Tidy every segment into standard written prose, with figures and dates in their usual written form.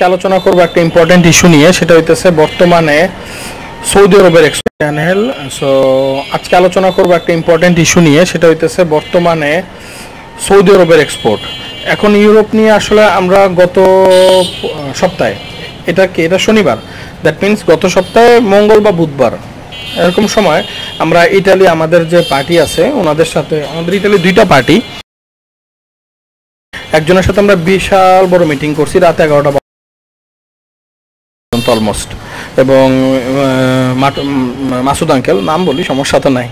আলোচনা করব একটা ইম্পর্টেন্ট ইস্যু নিয়ে, সেটা হইতেছে বর্তমানে সৌদি আরবের এক্সপোর্ট চ্যানেল। সো আজকে আলোচনা করব একটা ইম্পর্টেন্ট ইস্যু নিয়ে, সেটা হইতেছে বর্তমানে সৌদি আরবের এক্সপোর্ট। এখন ইউরোপ নিয়ে আসলে আমরা গত সপ্তাহে, এটা শনিবার, দ্যাট মিন্স গত সপ্তাহে মঙ্গল বা বুধবার এরকম সময় আমরা ইতালি, আমাদের যে পার্টি আছে ওনাদের সাথে, আমাদের ইতালি দুইটা পার্টি, একজনের সাথে আমরা বিশাল বড় মিটিং করছি রাত 11টা অলমোস্ট। এবং মাসুদ আঙ্কেল, নাম বলি সমস্যা তো নাই,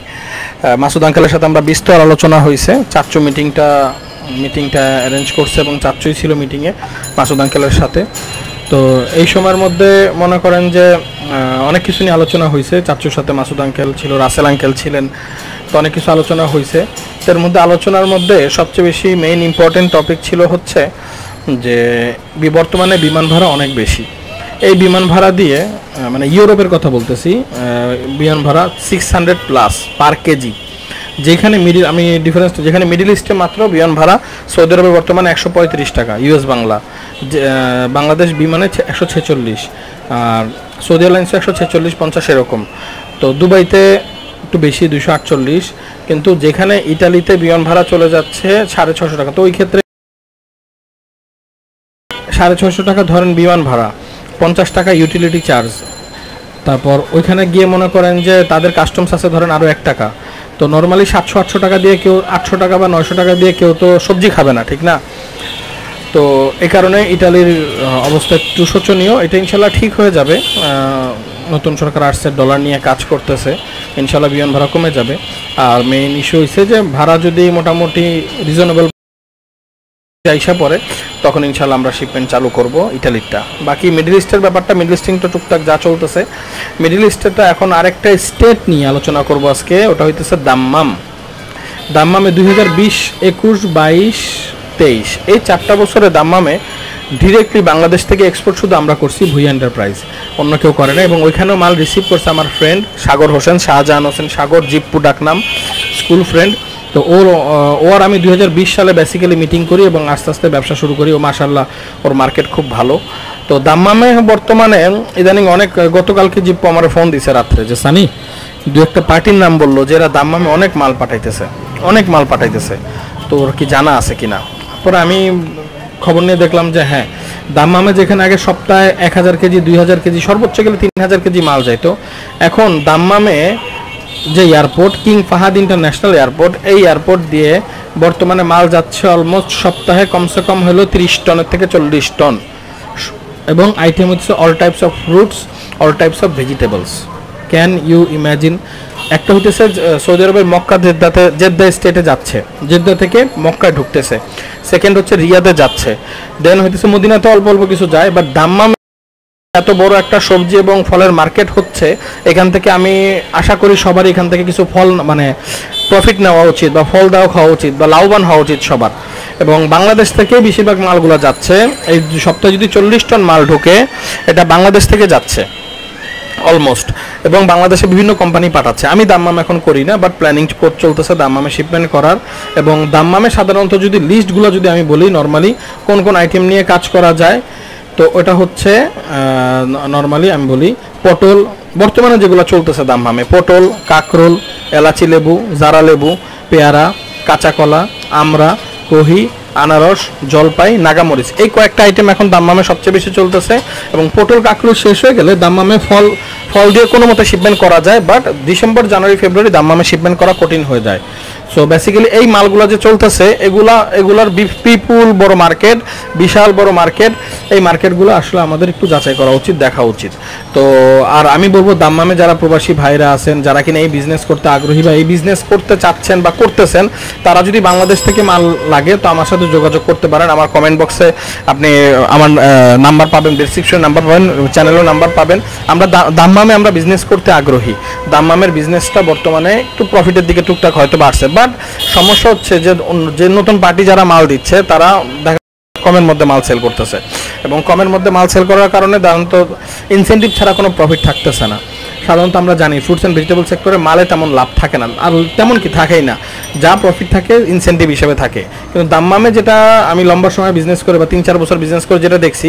মাসুদ আঙ্কেলের সাথে আমরা বিস্তর আলোচনা হয়েছে। চাচ্চু মিটিংটা অ্যারেঞ্জ করছে এবং চাচ্চুই ছিল মিটিংয়ে মাসুদ আঙ্কেলের সাথে। তো এই সময়ের মধ্যে মনে করেন যে অনেক কিছু নিয়ে আলোচনা হয়েছে। চাচ্চুর সাথে মাসুদ আঙ্কেল ছিল, রাসেল আঙ্কেল ছিলেন, তো অনেক কিছু আলোচনা হয়েছে। এর মধ্যে আলোচনার মধ্যে সবচেয়ে বেশি মেইন ইম্পর্টেন্ট টপিক ছিল হচ্ছে যে বর্তমানে বিমান ভাড়া অনেক বেশি। এই বিমান ভাড়া দিয়ে, মানে ইউরোপের কথা বলতেছি, বিমান ভাড়া 600+ পার কেজি। যেখানে যেখানে মিডিল ইস্টে মাত্র বিমান ভাড়া সৌদি আরবে বর্তমানে 135 টাকা ইউএস বাংলা, বাংলাদেশ বিমানে 146, আর সৌদি এয়ারলাইন্সে 146-50 এরকম। তো দুবাইতে একটু বেশি 248, কিন্তু যেখানে ইটালিতে বিমান ভাড়া চলে যাচ্ছে 650 টাকা। তো ওই ক্ষেত্রে 650 টাকা ধরেন বিমান ভাড়া, 50 টাকা ইউটিলিটি চার্জ, তারপর ওইখানে গিয়ে মনে করেন যে তাদের কাস্টমস আছে ধরেন আরও 1 টাকা। তো নর্মালি 700-800 টাকা দিয়ে কেউ, 800 টাকা বা 900 টাকা দিয়ে কেউ তো সবজি খাবে না, ঠিক না? তো এই কারণে ইটালির অবস্থা একটু শোচনীয়। এটা ইনশাল্লাহ ঠিক হয়ে যাবে। নতুন সরকার আসছে, ডলার নিয়ে কাজ করতেছে, ইনশাল্লাহ বিমান ভাড়া কমে যাবে। আর মেইন ইস্যু হয়েছে যে ভাড়া যদি মোটামুটি রিজনেবল আইসা পরে, তখন ইনশাল্লাহ আমরা শিপমেন্ট চালু করব ইটালিরটা। বাকি মিডল ইস্টের ব্যাপারটা, মিডল ইস্টিংটা টুকটাক যা চলতেছে। মিডল ইস্টেরটা এখন আরেকটা স্টেট নিয়ে আলোচনা করব আজকে, ওটা হইতেছে দাম্মামে 2020, 21, 22, 23 এই 4টা বছরে দাম্মামে ডিরেক্টলি বাংলাদেশ থেকে এক্সপোর্ট শুধু আমরা করছি, ভুইয়া এন্টারপ্রাইজ, অন্য কেউ করে না। এবং ওইখানেও মাল রিসিভ করছে আমার ফ্রেন্ড সাগর হোসেন, শাহজাহান হোসেন সাগর, জিপ্পু ডাকনাম, স্কুল ফ্রেন্ড। তো ওর আমি 2020 সালে বেসিক্যালি মিটিং করি এবং আস্তে আস্তে ব্যবসা শুরু করি। ও মাশাল্লাহ ওর মার্কেট খুব ভালো। তো দাম্মামে বর্তমানে ইদানিং অনেক, গতকালকে জিপ্পু আমার ফোন দিছে রাত্রে যে সানি 2-1টা পার্টির নাম বললো যে এরা দাম্মামে অনেক মাল পাঠাইতেছে, তো ওর কি জানা আছে কিনা। পরে আমি খবর নিয়ে দেখলাম যে হ্যাঁ, দাম্মামে যেখানে আগে সপ্তাহে 1000 কেজি, 2000 কেজি, সর্বোচ্চ গেলে 3000 কেজি মাল যাইতো, এখন দাম্মামে যে airport, king Fahad international airport, এই এয়ারপোর্ট দিয়ে বর্তমানে মাল যাচ্ছে অলমোস্ট সপ্তাহে কমসে কম হলো 30 টনের থেকে 40 টন। এবং আইটেম হচ্ছে all types of fruits, all types of vegetables. Can you imagine? একটা হইতেছে সৌদি আরবের মক্কা জেদ্দা স্টেটে যাচ্ছে, জেদ্দা থেকে মক্কায় ঢুকতেছে। সেকেন্ড হচ্ছে রিয়াদে যাচ্ছে। দেন হইতেছে মদিনাতে অল্প অল্প কিছু যায়। বাট দাম্মাম এত বড় একটা সবজি এবং ফলের মার্কেট হচ্ছে, এখান থেকে আমি আশা করি সবারই এখান থেকে কিছু ফল, মানে প্রফিট নেওয়া উচিত, বা ফল দেওয়া খাওয়া উচিত, বা লাভবান হওয়া উচিত সবার। এবং বাংলাদেশ থেকে বেশিরভাগ মালগুলো যাচ্ছে। এই সপ্তাহে যদি 40 টন মাল ঢোকে, এটা বাংলাদেশ থেকে যাচ্ছে অলমোস্ট। এবং বাংলাদেশে বিভিন্ন কোম্পানি পাঠাচ্ছে। আমি দাম্মাম এখন করি না, বাট প্ল্যানিং চলতেছে দাম্মামে শিপমেন্ট করার। এবং দাম্মামে সাধারণত যদি লিস্টগুলো যদি আমি বলি, নর্মালি কোন কোন আইটেম নিয়ে কাজ করা যায়, তো ওটা হচ্ছে নর্মালি আমি বলি পটল, বর্তমানে যেগুলো চলতেছে দাম্মামে, পটল, কাকরোল, এলাচি লেবু, জারা লেবু, পেয়ারা, কাঁচা কলা, আমড়া, কহি, আনারস, জলপাই, নাগামরিচ, এই কয়েকটা আইটেম এখন দাম্মামে সবচেয়ে বেশি চলতেছে। এবং পটল কাকরোল শেষ হয়ে গেলে দাম্মামে ফল দিয়ে কোনো মতো শিপমেন্ট করা যায়, বাট ডিসেম্বর, জানুয়ারি, ফেব্রুয়ারি দাম্মামে শিপমেন্ট করা কঠিন হয়ে যায়। সো বেসিক্যালি এই মালগুলো যে চলতেছে, এগুলার বিপুল বড় মার্কেট, বিশাল বড় মার্কেট। এই মার্কেটগুলো আসলে আমাদের একটু যাচাই করা উচিত, দেখা উচিত। তো আর আমি বলবো দাম্মামে যারা প্রবাসী ভাইরা আছেন, যারা কিনা এই বিজনেস করতে আগ্রহী বা এই বিজনেস করতে চাচ্ছেন বা করতেছেন, তারা যদি বাংলাদেশ থেকে মাল লাগে তো আমার সাথে যোগাযোগ করতে পারেন। আমার কমেন্ট বক্সে আপনি আমার নাম্বার পাবেন, ডেসক্রিপশনে নাম্বার পাবেন, চ্যানেলেও নাম্বার পাবেন। আমরা দাম্মামে আমরা বিজনেস করতে আগ্রহী। দাম্মামের বিজনেসটা বর্তমানে একটু প্রফিটের দিকে টুকটাক হয়তো বাড়ছে, বাট সমস্যা হচ্ছে যে নতুন পার্টি যারা মাল দিচ্ছে তারা কমের মধ্যে মাল সেল করতেছে। এবং কমের মধ্যে মাল সেল করার কারণে সাধারণত ইনসেন্টিভ ছাড়া কোনো প্রফিট থাকতেছে না। সাধারণত আমরা জানি ফ্রুটস অ্যান্ড ভেজিটেবল সেক্টরে মালে তেমন লাভ থাকে না, আর তেমন কি থাকেই না। যা প্রফিট থাকে ইনসেন্টিভ হিসেবে থাকে। কিন্তু দাম্মামে যেটা আমি লম্বা সময় বিজনেস করে বা 3-4 বছর বিজনেস করে যেটা দেখছি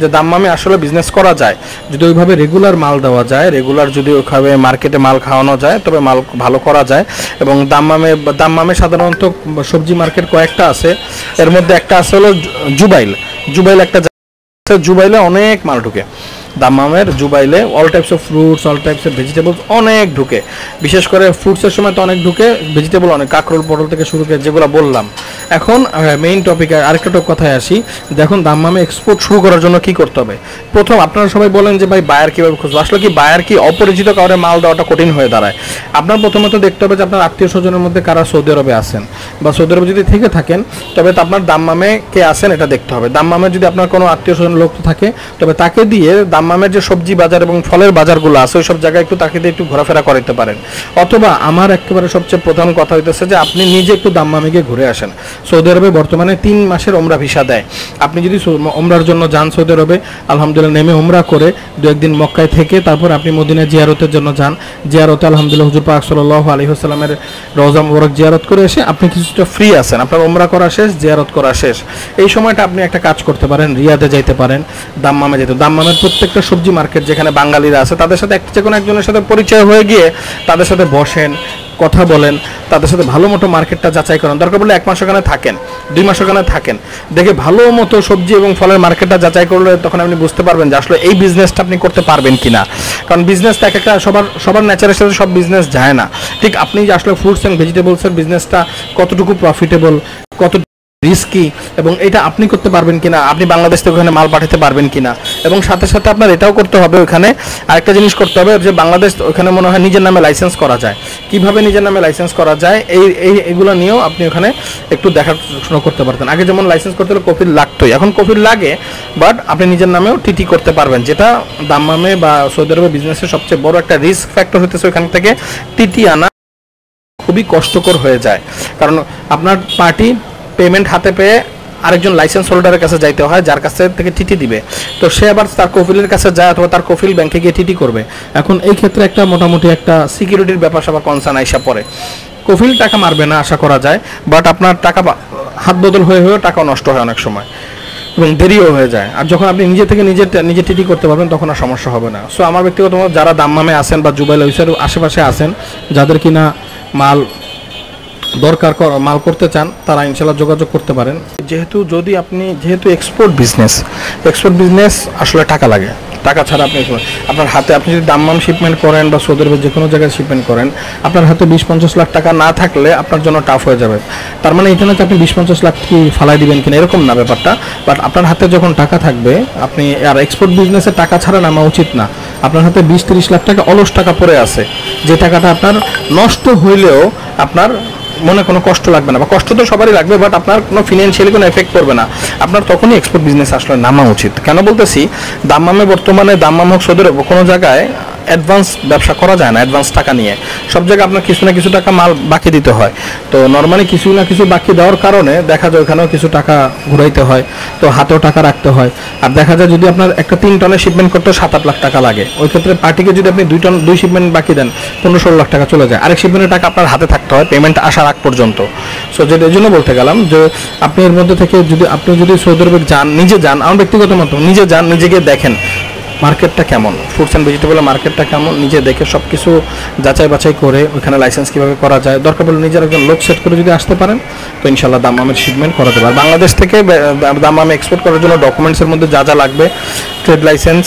যে দাম্মামে আসলে বিজনেস করা যায় যদি ওইভাবে রেগুলার মাল দেওয়া যায়, রেগুলার যদি ওইভাবে মার্কেটে মাল খাওয়ানো যায়, তবে মাল ভালো করা যায়। এবং দাম্মামে সাধারণত সবজি মার্কেট কয়েকটা আছে, এর মধ্যে একটা আছে হলো জুবাইল একটা, জুবাইলে অনেক মাল ঢুকে। দাম্মামের জুবাইলে all types of fruits, all types of vegetables অনেক ঢুকে, বিশেষ করে ফ্রুটসের সময় তো অনেক ঢুকে, ভেজিটেবল অনেক, কাঁকরোল পটল থেকে শুরু করে যেগুলো বললাম। এখন মেইন টপিকে আরেকটা কথায় আসি। দেখুন দাম্মামে এক্সপোর্ট শুরু করার জন্য কি করতে হবে। প্রথম আপনারা সবাই বলেন যে ভাই বায়ার কীভাবে খুঁজবো, আসলে কি বায়ার কি অপরিচিত কাউরে মাল দেওয়াটা কঠিন হয়ে দাঁড়ায়। আপনার প্রথমত দেখতে হবে যে আপনার আত্মীয় স্বজনের মধ্যে কারা সৌদি আরবে আছেন, বা সৌদি আরবে যদি থেকে থাকেন তবে তো আপনার দাম্মামে কে আছেন এটা দেখতে হবে। দাম্মামে যদি আপনার কোনো আত্মীয় স্বজন লোক থাকে তবে তাকে দিয়ে দাম্মামের যে সবজি বাজার এবং ফলের বাজারগুলো আছে ওই সব জায়গায় একটু তাকে দিয়ে একটু ঘোরাফেরা করাতে পারেন। অথবা আমার একেবারে সবচেয়ে প্রধান কথা হইতেছে যে আপনি নিজে একটু দাম্মামে গিয়ে ঘুরে আসেন। সৌদি আরবে বর্তমানে 3 মাসের ওমরা ভিসা দেয়। আপনি যদি ওমরার জন্য যান সৌদি আরবে, আলহামদুলিল্লাহ নেমে ওমরা করে 2-1 দিন মক্কায় থেকে তারপর আপনি মদিনায় জিয়ারতের জন্য যান। জিয়ারতে আলহামদুলিল্লাহ হুজুর পাক সাল্লাল্লাহু আলাইহি ওয়াসাল্লামের রওজা মুবারক জিয়ারত করে এসে আপনি কিছুটা ফ্রি আছেন, আপনার ওমরা করা শেষ, জিয়ারত করা শেষ। এই সময়টা আপনি একটা কাজ করতে পারেন, রিয়াদে যাইতে পারেন, দাম্মামে যেতে। দাম্মামের প্রত্যেকটা সবজি মার্কেট যেখানে বাঙালিরা আছে তাদের সাথে যে কোনো একজনের সাথে পরিচয় হয়ে গিয়ে তাদের সাথে বসেন, কথা বলেন, তাদের সাথে ভালো মতো মার্কেটটা যাচাই করেন। দরকার পড়লে 1 মাস ওখানে থাকেন, 2 মাস ওখানে থাকেন, দেখে ভালো মতো সবজি এবং ফলের মার্কেটটা যাচাই করলে তখন আপনি বুঝতে পারবেন যে আসলে এই বিজনেসটা আপনি করতে পারবেন কিনা। কারণ বিজনেসটা একটা সবার নেচারের সাথে সব বিজনেস যায় না। ঠিক আপনি যে আসলে ফ্রুটস অ্যান্ড ভেজিটেবলসের বিজনেসটা কতটুকু প্রফিটেবল, কত রিস্কি, এবং এটা আপনি করতে পারবেন কিনা, আপনি বাংলাদেশ থেকে ওখানে মাল পাঠাতে পারবেন কিনা। এবং সাথে সাথে আপনার এটাও করতে হবে, ওখানে আরেকটা জিনিস করতে হবে যে বাংলাদেশ ওখানে মনে হয় নিজের নামে লাইসেন্স করা যায়, কিভাবে নিজের নামে লাইসেন্স করা যায় এইগুলো নিয়েও আপনি ওখানে একটু দেখাশোনা করতে পারতেন। আগে যেমন লাইসেন্স করতে হলে কফিল লাগতোই, এখন কফিল লাগে, বাট আপনি নিজের নামেও টিটি করতে পারবেন, যেটা দাম্মামে বা সৌদি আরবে বিজনেসের সবচেয়ে বড় একটা রিস্ক ফ্যাক্টর হতেছে। ওখান থেকে টিটি আনা খুবই কষ্টকর হয়ে যায়, কারণ আপনার পার্টি পেমেন্ট হাতে পেয়ে আরেকজন লাইসেন্স হোল্ডারের কাছে যাইতে হয়, যার কাছে থেকে টিটি দিবে, তো সে আবার তার কফিলের কাছে যায় অথবা তার কফিল ব্যাংকে গিয়ে টিটি করবে। এখন এই ক্ষেত্রে একটা মোটামুটি একটা সিকিউরিটির ব্যাপার সবার কনসার্ন আইসা পড়ে। কফিল টাকা মারবে না আশা করা যায়, বাট আপনার টাকা হাত বদল হয়ে টাকাও নষ্ট হয় অনেক সময় এবং দেরিও হয়ে যায়। আর যখন আপনি নিজে থেকে নিজে টিটি করতে পারবেন তখন আর সমস্যা হবে না। সো আমার ব্যক্তিগত যারা দাম্মামে আছেন বা জুবাইল ওইসের আশেপাশে আছেন, যাদের কিনা মাল দরকার মাল করতে চান, তারা ইনশাল্লাহ যোগাযোগ করতে পারেন। যেহেতু এক্সপোর্ট বিজনেস আসলে টাকা লাগে, টাকা ছাড়া আপনি আপনার হাতে, আপনি যদি দাম্মাম শিপমেন্ট করেন বা সৌদি আরবে যে কোনো জায়গায় শিপমেন্ট করেন, আপনার হাতে 20-50 লাখ টাকা না থাকলে আপনার জন্য টাফ হয়ে যাবে। তার মানে এটা না যে আপনি 20-50 লাখ কি ফালাই দিবেন কিনা, এরকম না ব্যাপারটা। বাট আপনার হাতে যখন টাকা থাকবে, আপনি আর এক্সপোর্ট বিজনেসে টাকা ছাড়া নামা উচিত না। আপনার হাতে 20-30 লাখ টাকা অলস টাকা পড়ে আছে, যে টাকাটা আপনার নষ্ট হইলেও আপনার মনে কোনো কষ্ট লাগবে না, বা কষ্ট তো সবারই লাগবে, বাট আপনার কোনো ফিনান্সিয়ালি কোনো এফেক্ট করবে না। আপনার তখনই এক্সপোর্ট বিজনেস আসলে নামা উচিত। কেন বলতেছি, দাম্মামে বর্তমানে দাম্মাম হোক সৌদি আরব কোনো জায়গায় অ্যাডভান্স ব্যবসা করা যায় না, অ্যাডভান্স টাকা নিয়ে। সব জায়গায় আপনার কিছু না কিছু টাকা মাল বাকি দিতে হয়। তো নর্মালি কিছু না কিছু বাকি দেওয়ার কারণে দেখা যায় ওখানেও কিছু টাকা ঘুরাইতে হয়, তো হাতেও টাকা রাখতে হয়। আর দেখা যায় যদি আপনার একটা 3 টনের শিপমেন্ট করতে 7-8 লাখ টাকা লাগে, ওই ক্ষেত্রে পার্টিকে যদি আপনি 2 শিপমেন্ট বাকি দেন 15-16 লাখ টাকা চলে যায়। আরেক শিপমেন্টের টাকা আপনার হাতে থাকতে হয় পেমেন্ট আসার আগ পর্যন্ত। সো যেটা এই জন্য বলতে গেলাম যে আপনি এর মধ্যে থেকে আপনি যদি সৌদি আরবে যান, নিজে যান, আমার ব্যক্তিগত মত নিজে যান, নিজেকে দেখেন মার্কেটটা কেমন, ফ্রুটস অ্যান্ড ভেজিটেবলের মার্কেটটা কেমন, নিজে দেখে সব কিছু যাচাই বাছাই করে ওইখানে লাইসেন্স কীভাবে করা যায়, দরকার পড়লে নিজের একজন লোক সেট করে যদি আসতে পারেন তো ইনশাল্লাহ দাম্মামের শিপমেন্ট করাতে পারে। বাংলাদেশ থেকে দাম্মামে এক্সপোর্ট করার জন্য ডকুমেন্টসের মধ্যে যা যা লাগবে, trade licence,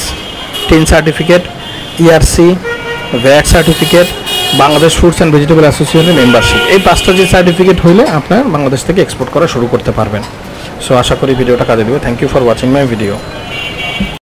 tin certificate, ERC, VAT certificate, Bangladesh fruits and vegetable অ্যাসোসিয়েশনের মেম্বারশিপ, এই 5টা যে সার্টিফিকেট হইলে আপনার বাংলাদেশ থেকে এক্সপোর্ট করা শুরু করতে পারবেন। সো আশা করি ভিডিওটা কাজে দেবে। Thank you for watching my video.